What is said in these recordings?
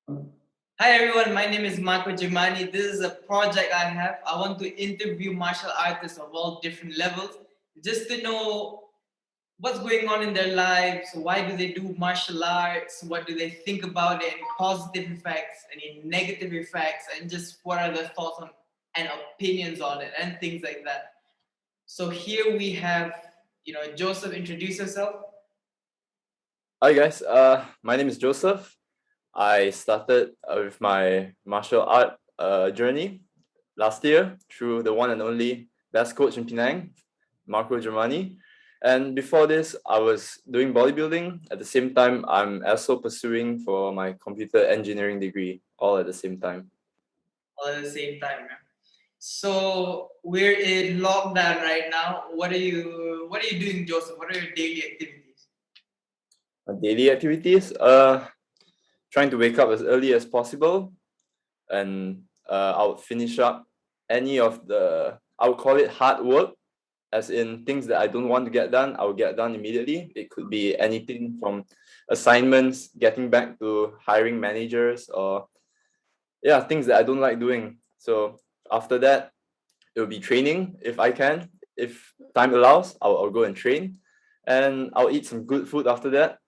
Hi everyone, my name is Marco Germani. This is a project I have. I want to interview martial artists of all different levels just to know what's going on in their lives, why do they do martial arts, what do they think about it, any positive effects, any negative effects, and just what are their thoughts on and opinions on it and things like that. So here we have, Joseph, introduce yourself. Hi guys, my name is Joseph. I started with my martial art journey last year through the one and only best coach in Penang, Marco Germani. And before this, I was doing bodybuilding. At the same time, I'm also pursuing for my computer engineering degree, all at the same time. All at the same time. Yeah. So we're in lockdown right now. What are you doing, Joseph? What are your daily activities? My daily activities, trying to wake up as early as possible, and I would finish up any of I would call it hard work, as in things that I don't want to get done, I will get done immediately. It could be anything from assignments, getting back to hiring managers, or yeah, things that I don't like doing. So after that, it will be training if I can. If time allows, I'll go and train, and I'll eat some good food after that.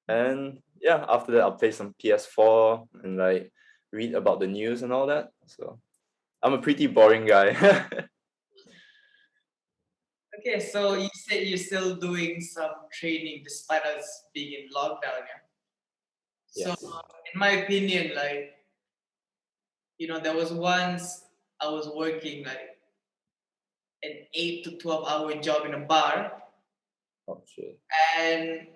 And yeah, after that, I'll play some PS4 and like read about the news and all that. So I'm a pretty boring guy. Okay, so you said you're still doing some training despite us being in lockdown, yeah? So Yes. in my opinion, there was once I was working like an 8 to 12 hour job in a bar, Oh shit. and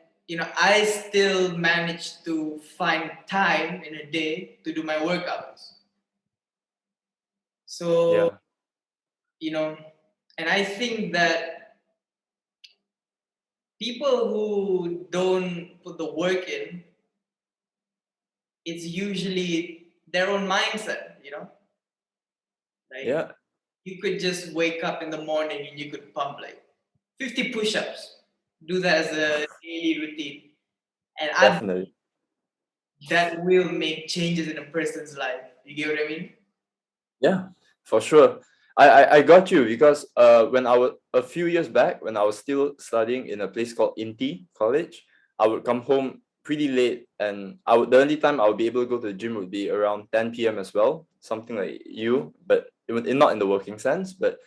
I still managed to find time in a day to do my workouts. So Yeah. you know and I think that people who don't put the work in, it's usually their own mindset. Like, Yeah. you could just wake up in the morning and you could pump like 50 push-ups, do that as a daily routine, and I Definitely. that will make changes in a person's life. You get what I mean? Yeah, for sure. I got you because when I was a few years back when I was still studying in a place called Inti College, I would come home pretty late, and the only time I would be able to go to the gym would be around 10 p.m. as well, something like you, but not in the working sense, but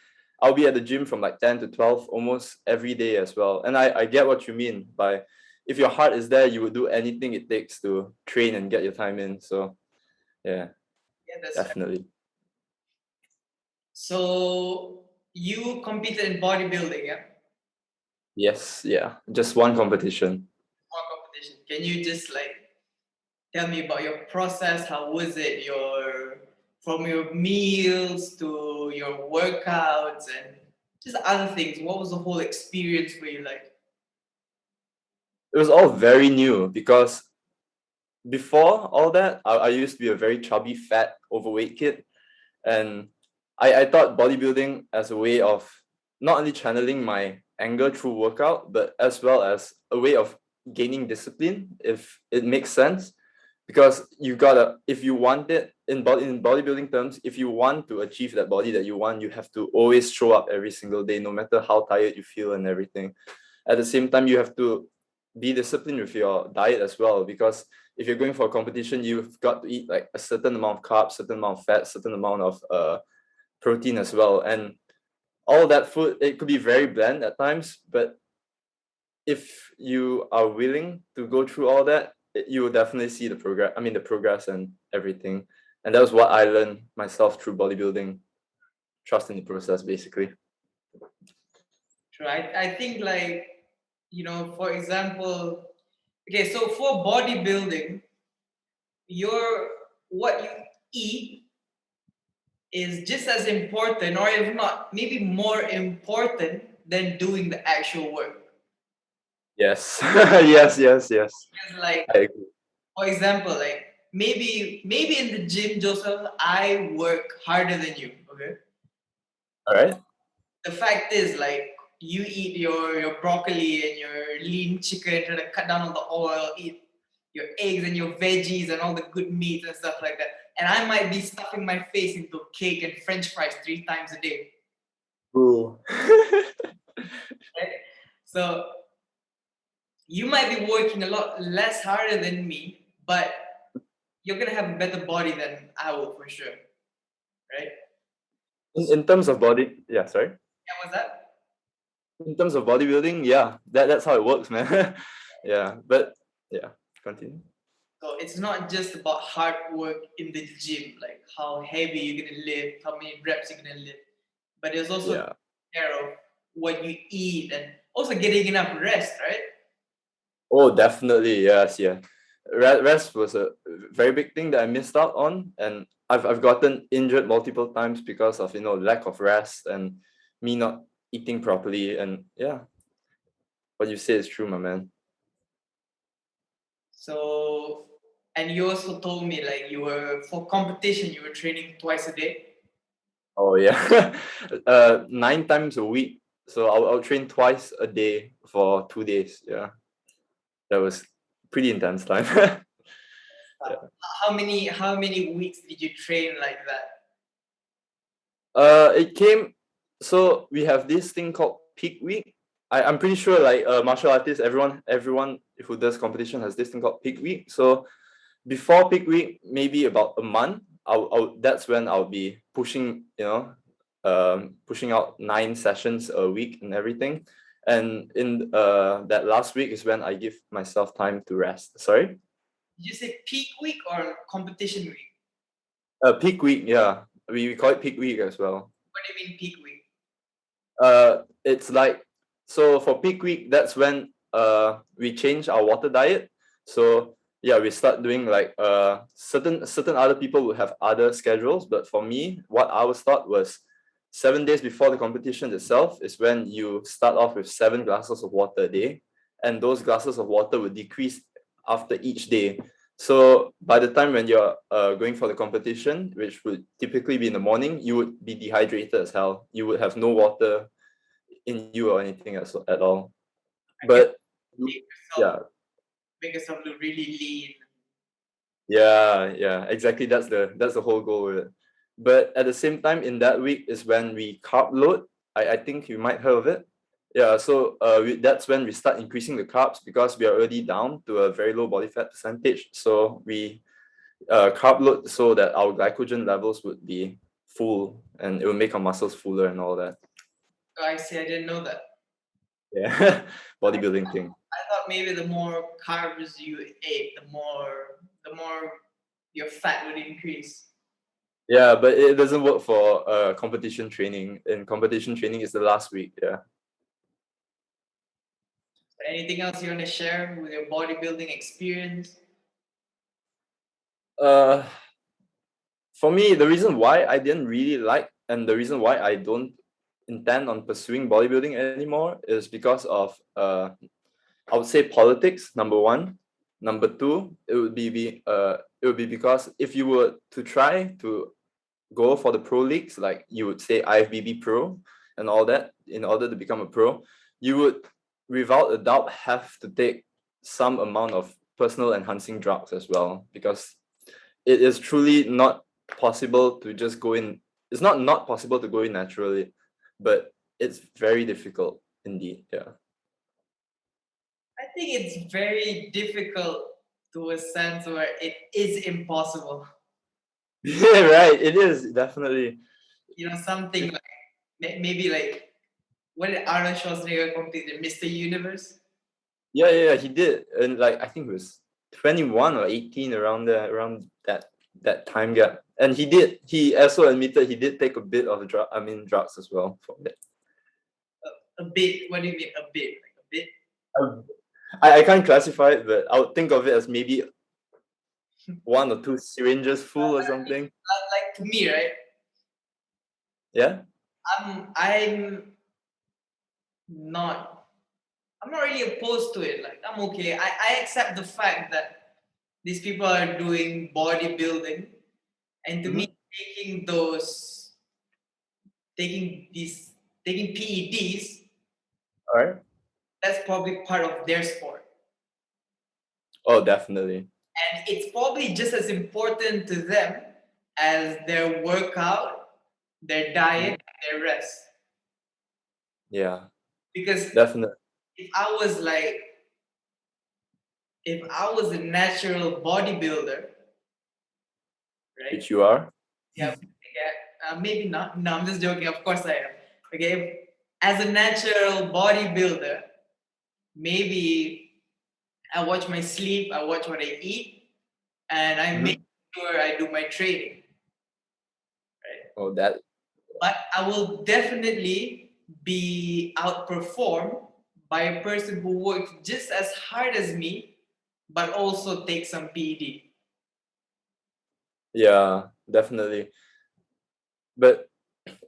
I'll be at the gym from like 10 to 12 almost every day as well. And I get what you mean by if your heart is there, you would do anything it takes to train and get your time in. So yeah, Yeah, that's fair. definitely. So you competed in bodybuilding, yeah? Yes, yeah. Just one competition. More competition. Can you just like tell me about your process? How was it? From your meals to your workouts and just other things. What was the whole experience for you like? It was all very new because before all that, I used to be a very chubby, fat, overweight kid. And I thought bodybuilding as a way of not only channeling my anger through workout, but as well as a way of gaining discipline, if it makes sense. Because you gotta, if you want it in bodybuilding terms, if you want to achieve that body that you want, you have to always show up every single day, no matter how tired you feel and everything. At the same time, you have to be disciplined with your diet as well, because if you're going for a competition, you've got to eat like a certain amount of carbs, certain amount of fat, certain amount of protein as well. And all that food, it could be very bland at times, but if you are willing to go through all that, you will definitely see the progress. I mean, the progress and everything. And that was what I learned myself through bodybuilding. Trust in the process, basically. True. I think like, for example, okay, so for bodybuilding, your what you eat is just as important, or if not, maybe more important than doing the actual work. Yes, yes, yes, yes. Because like, I agree. for example, like maybe in the gym, Joseph, I work harder than you. Okay. All right. The fact is, like, you eat your broccoli and your lean chicken, try to cut down on the oil, eat your eggs and your veggies and all the good meats and stuff like that. And I might be stuffing my face into cake and French fries 3 times a day. Ooh. Right? So you might be working a lot less harder than me, but you're gonna have a better body than I would for sure. Right? In terms of body, yeah, sorry. Yeah, what's that? In terms of bodybuilding, yeah, that's how it works, man. Yeah, but yeah, continue. So it's not just about hard work in the gym, like how heavy you're gonna lift, how many reps you're gonna lift, but it's also Yeah. care of what you eat and also getting enough rest, right? Oh, definitely, yes, yeah. Rest was a very big thing that I missed out on, and I've gotten injured multiple times because of lack of rest and me not eating properly. And yeah, what you say is true, my man. So, and you also told me like you were for competition, you were training twice a day. Oh yeah, 9 times a week. So I'll train twice a day for 2 days. Yeah, that was pretty intense time. Yeah. How many weeks did you train like that? It came. So we have this thing called peak week. I'm pretty sure like martial artists, everyone who does competition has this thing called peak week. So before peak week, maybe about a month, that's when I'll be pushing, pushing out 9 sessions a week and everything. And in that last week is when I give myself time to rest. Sorry? Did you say peak week or competition week? Peak week, yeah. We call it peak week as well. What do you mean peak week? It's like, so for peak week, that's when we change our water diet. So yeah, we start doing like certain other people will have other schedules, but for me, what I was taught was 7 days before the competition itself is when you start off with 7 glasses of water a day, and those glasses of water will decrease after each day. So by the time when you're going for the competition, which would typically be in the morning, you would be dehydrated as hell. You would have no water in you or anything at all. I guess But make yourself yeah, make yourself look really lean. yeah, exactly. That's the whole goal with it. But at the same time, in that week is when we carb load. I think you might heard of it. Yeah, so that's when we start increasing the carbs because we are already down to a very low body fat percentage. So we carb load so that our glycogen levels would be full and it will make our muscles fuller and all that. I see, I didn't know that. Yeah, bodybuilding thing. I thought maybe the more carbs you ate, the more your fat would increase. Yeah, but it doesn't work for competition training. In competition training, is the last week. Yeah. Anything else you want to share with your bodybuilding experience? Uh, for me, the reason why I didn't really like and the reason why I don't intend on pursuing bodybuilding anymore is because of I would say politics. Number one, number two, it would be because if you were to try to go for the pro leagues, like you would say IFBB Pro and all that, in order to become a pro, you would, without a doubt, have to take some amount of personal enhancing drugs as well, because it is truly not possible to just go in. It's not possible to go in naturally, but it's very difficult indeed. Yeah. I think it's very difficult to a sense where it is impossible. Yeah, right. It is definitely. Something like maybe like what did Arnold Schwarzenegger compete in Mr. Universe? Yeah, he did, and like I think it was 21 or 18 around there, around that time gap. And he also admitted he did take a bit of drugs as well for that. A bit. What do you mean a bit? Like a bit? Um, I can't classify it, but I would think of it as maybe 1 or 2 syringes full or something. Like to me, right? Yeah. I'm not I'm not really opposed to it. Like I'm okay. I accept the fact that these people are doing bodybuilding, and to me, Mm-hmm. taking these taking PEDs, All right. that's probably part of their sport. Oh, definitely. And it's probably just as important to them as their workout, their diet, and their rest. Yeah, Because definitely. if I was like, if I was a natural bodybuilder, right? Which you are. Yeah, yeah, maybe not. No, I'm just joking. Of course I am. Okay, as a natural bodybuilder, maybe I watch my sleep, I watch what I eat, and I make Mhm. sure I do my training. Right? Oh, that. But I will definitely be outperformed by a person who works just as hard as me, but also takes some PED. Yeah, definitely. But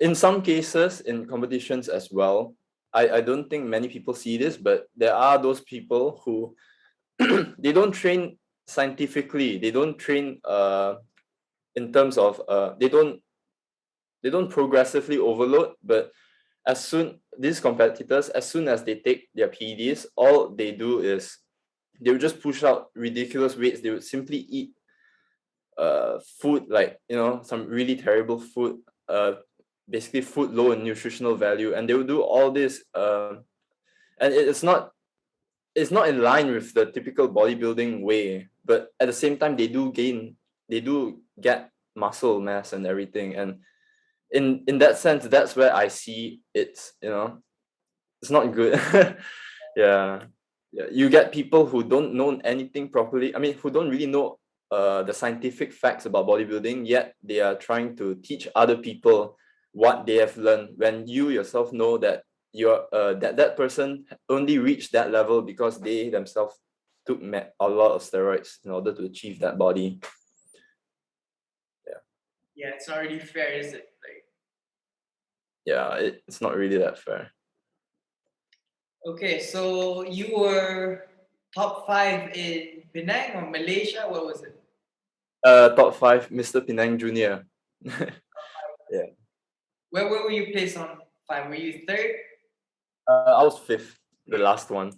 in some cases, in competitions as well, I don't think many people see this, but there are those people who they don't train scientifically. They don't train in terms of they don't progressively overload, but as soon these competitors, as soon as they take their PEDs, all they do is they would just push out ridiculous weights. They would simply eat food like some really terrible food, basically food low in nutritional value, and they would do all this and it's not in line with the typical bodybuilding way, but at the same time they do get muscle mass and everything. And in that sense, that's where I see it's not good. Yeah. Yeah, you get people who don't know anything properly, I mean, who don't really know the scientific facts about bodybuilding, yet they are trying to teach other people what they have learned, when you yourself know that that person only reached that level because they themselves took a lot of steroids in order to achieve that body. Yeah. Yeah, it's not really fair, is it? Like, Yeah, it's not really that fair. okay, so you were top five in Penang or Malaysia? What was it? Top five, Mr. Penang Junior. Yeah. Where were you placed on five? Were you third? I was fifth, the last one.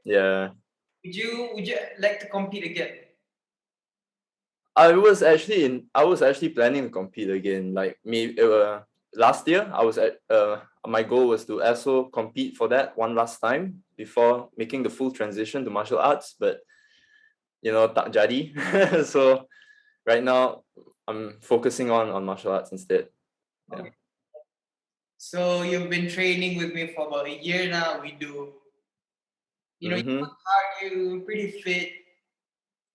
Yeah. Would you like to compete again? I was actually planning to compete again. Like me, last year I was at my goal was to also compete for that one last time before making the full transition to martial arts. But tak jadi. So right now I'm focusing on martial arts instead. Yeah. Okay. So you've been training with me for about a year now. You Mm-hmm. work hard, you're pretty fit,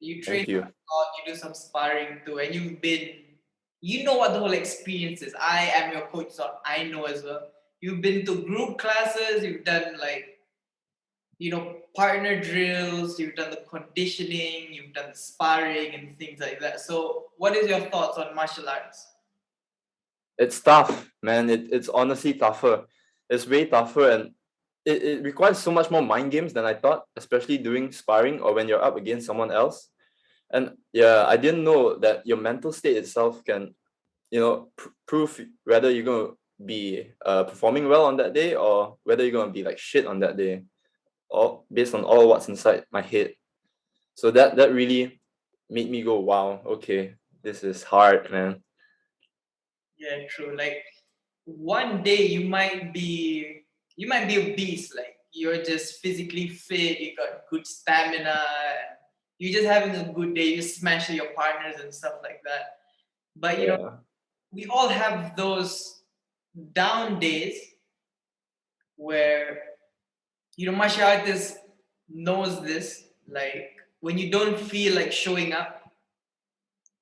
you train Thank you. a lot, you do some sparring too, and you know what the whole experience is. I am your coach, so I know as well. You've been to group classes, you've done like, partner drills, you've done the conditioning, you've done the sparring and things like that. So what is your thoughts on martial arts? It's tough, man. It's honestly tougher. It's way tougher, and it requires so much more mind games than I thought, especially doing sparring or when you're up against someone else. And yeah, I didn't know that your mental state itself can, prove whether you're going to be performing well on that day, or whether you're going to be like shit on that day, all based on all what's inside my head. So that really made me go, wow, okay, this is hard, man. Yeah, true. Like one day you might be a beast, like you're just physically fit, you got good stamina, and you're just having a good day, you smash your partners and stuff like that. But Yeah. we all have those down days where martial artists knows this, like when you don't feel like showing up,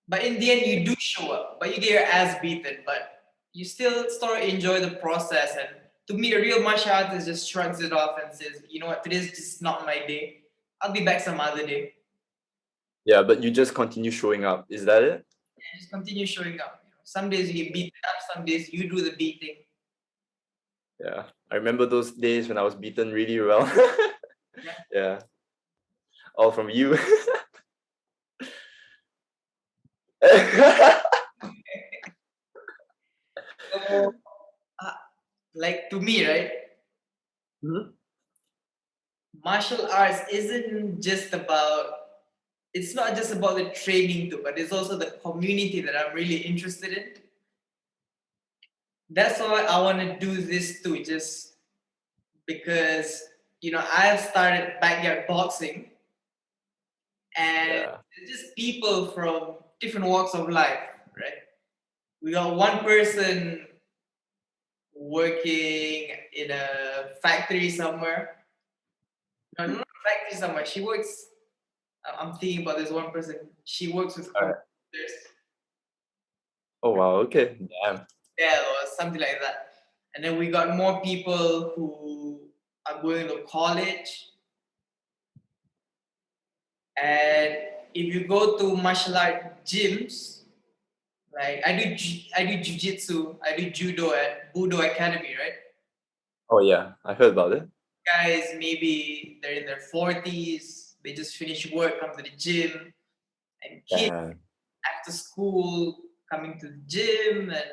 but in the end you do show up, but you get your ass beaten, but you still sort of enjoy the process. And to me, a real martial artist just shrugs it off and says, you know what, today's just not my day, I'll be back some other day. Yeah, but you just continue showing up. Is that it? And just continue showing up. Some days you get beaten up, some days you do the beating. Yeah. I remember those days when I was beaten really well. Yeah. Yeah. All from you. So, uh, like to me, right, Mhm. martial arts isn't just about it's not just about the training too, but it's also the community that I'm really interested in. That's why I want to do this too, just because I've started backyard boxing, and Yeah. it's just people from different walks of life, right? We got one person working in a factory somewhere. No, not a factory somewhere. She works. I'm thinking about this one person. She works with All right. computers, Oh wow. Okay. Damn. yeah, or something like that. And then we got more people who are going to college. And if you go to martial art gyms, like I do jujitsu, I do judo at Budo Academy, right? Oh yeah. I heard about it. Guys, maybe they're in their 40s, they just finish work, come to the gym, and kids Damn. after school coming to the gym, and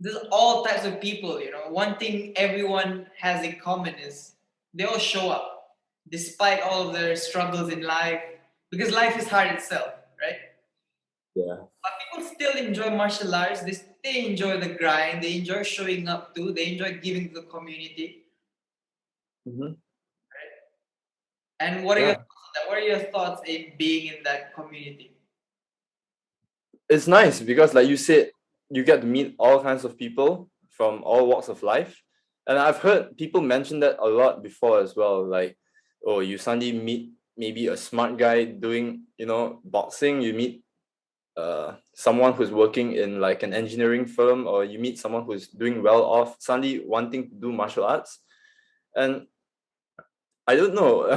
there's all types of people. One thing everyone has in common is they all show up despite all of their struggles in life, because life is hard itself, right? Yeah. But people still enjoy martial arts. They enjoy the grind. They enjoy showing up too. They enjoy giving to the community. Mm-hmm. And what are your Yeah. thoughts on that? What are your thoughts in being in that community? It's nice because, like you said, you get to meet all kinds of people from all walks of life. And I've heard people mention that a lot before as well. Like, oh, you suddenly meet maybe a smart guy doing, boxing. You meet someone who's working in like an engineering firm, or you meet someone who's doing well off, suddenly wanting to do martial arts. And I don't know,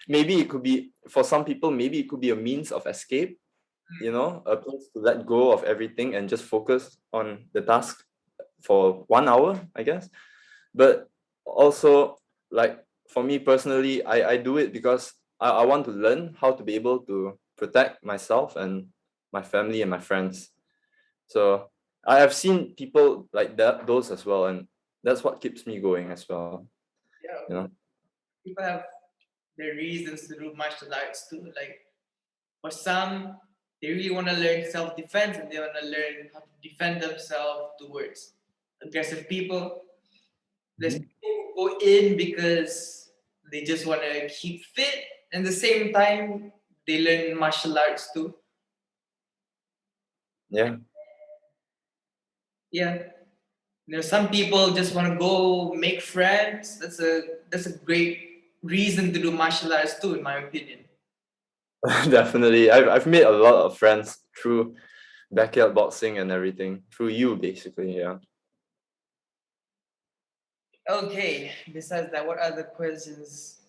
maybe it could be for some people, maybe it could be a means of escape, a place to let go of everything and just focus on the task for 1 hour, I guess. But also, like for me personally, I do it because I want to learn how to be able to protect myself and my family and my friends. So I have seen people like that, those as well, and that's what keeps me going as well. Yeah, You know. people have their reasons to do martial arts too. Like for some, they really want to learn self-defense and they want to learn how to defend themselves towards aggressive people. There's Mhm. people who go in because they just want to keep fit, and at the same time, they learn martial arts too. Yeah, Yeah, some people just want to go make friends. That's a great reason to do martial arts too, in my opinion. definitely. I've made a lot of friends through backyard boxing and everything through you, basically. Yeah. Okay. Besides that, what other questions?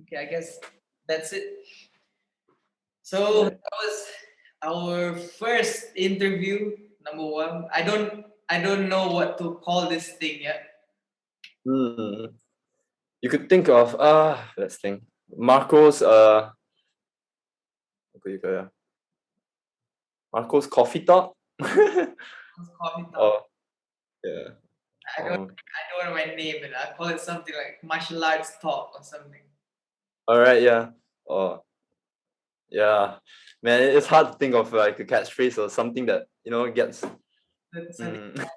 Okay, I guess that's it. So Yeah. that was our first interview, number one. I don't know what to call this thing yet. Hmm. You could think of let's think. Marco's apa you kaya? Marco's coffee talk. It's coffee talk. Oh yeah. I don't Oh. I don't know my name, and I call it something like martial arts talk or something. All right. Yeah. Oh yeah. Man, it's hard to think of like a catchphrase or something that gets. Something. Mm.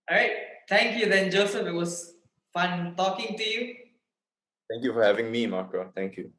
All right. Thank you then, Joseph. It was fun talking to you. Thank you for having me, Marco. Thank you.